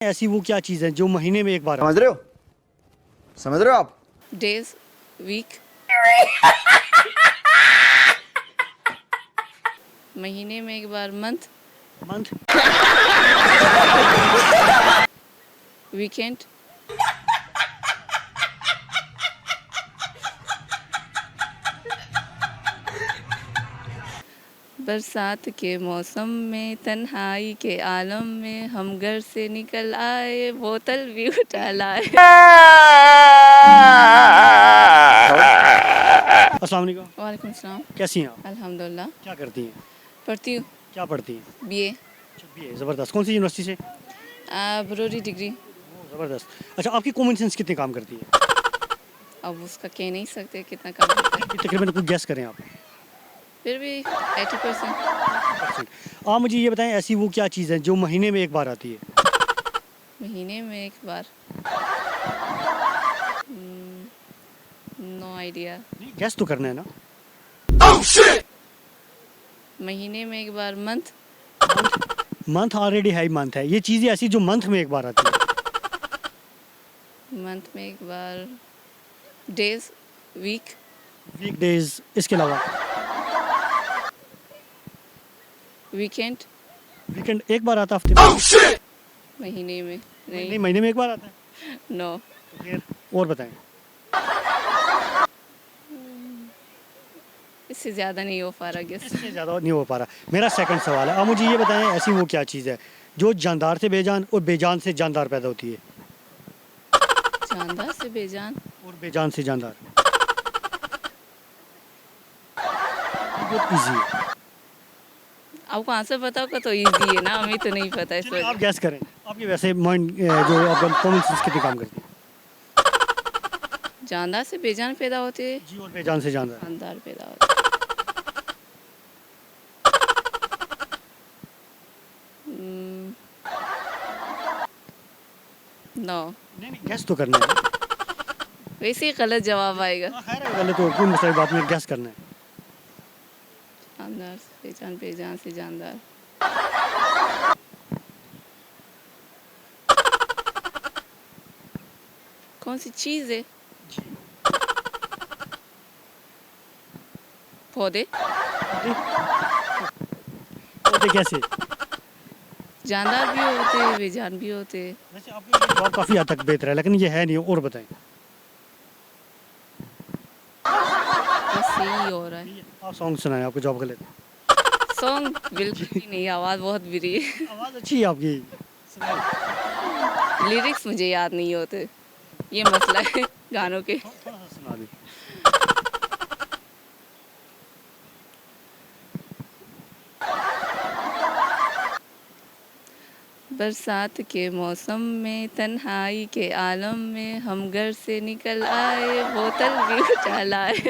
ऐसी वो क्या चीज़ है जो महीने में एक बार समझ रहे हो? समझ रहे हो आप? डेज वीक महीने में एक बार मंथ मंथ वीकेंड बरसात के मौसम में तन्हाई के आलम में हम घर से निकल आए बोतल भी उठा लाए। अस्सलाम वालेकुम। वालेकुम सलाम। कैसी हैं आप? अल्हम्दुलिल्लाह। क्या करती हैं? पढ़ती हूँ क्या पढ़ती हैं? BA BA. ज़बरदस्त। कौन सी यूनिवर्सिटी से? बरोरी डिग्री। ज़बरदस्त। अच्छा, आपकी कॉमन सेंस कितने काम करती है? अब उसका कह नहीं सकते कितना कम होता है, तकरीबन कुछ गैस करें आप। फिर भी 80%। आप मुझे ये बताएं, ऐसी वो क्या चीज़ है जो महीने में एक बार आती है? महीने में एक बार नो आइडिया। नहीं, गैस तो करना है ना। महीने में एक बार मंथ मंथ ऑलरेडी है ही, मंथ है। ये चीज़ें ऐसी जो मंथ में एक बार आती है। मंथ में एक बार डेज वीक वीक डेज। इसके अलावा वीकेंड वीकेंड एक बार आता है हफ्ते में? महीने में नहीं, नहीं। महीने में एक बार आता है। नो। तो फिर और बताएं। इससे ज़्यादा नहीं हो पा रहा गेस। इससे ज़्यादा नहीं हो पा रहा। मेरा सेकंड सवाल है, आप मुझे ये बताएं, ऐसी वो क्या चीज़ है जो जानदार से बेजान और बेजान से जानदार पैदा होती है? जानदार से बेजान और बेजान से जानदार। बहुत इजी है। आपको आंसर पता होगा तो इजी है ना, हमें तो नहीं पता इस चलिए, आप वजह। गैस करें। आपके वैसे माइंड जो आपका कॉमन सेंस कितनी काम करती है? जानदार से बेजान पैदा होते हैं, जी, और बेजान से जानदार। जानदार पैदा होते नो। नहीं नहीं, गैस तो करना है ना। वैसे ही गलत जवाब आएगा। खैर है, पहले तो कोई मसला बात नहीं, गैस करना है। जानदार से बेजान, बेजान से जानदार। कौन सी चीज़ है? पौधे। पौधे कैसे? जानदार भी होते हैं बेजान भी होते हैं। वैसे आपका जवाब काफ़ी हद तक बेहतर है, लेकिन ये है नहीं। और बताएं। बस यही हो रहा है। आप सॉन्ग सुनाएं, आपका जवाब गलत है। सॉन्ग बिल्कुल भी नहीं, आवाज़ बहुत बुरी है। आवाज़ अच्छी है आपकी। लिरिक्स मुझे याद नहीं होते, ये मसला है गानों के। थोड़ा सा सुना दी। बरसात के मौसम में तन्हाई के आलम में हम घर से निकल आए बोतल भी उठा लाए।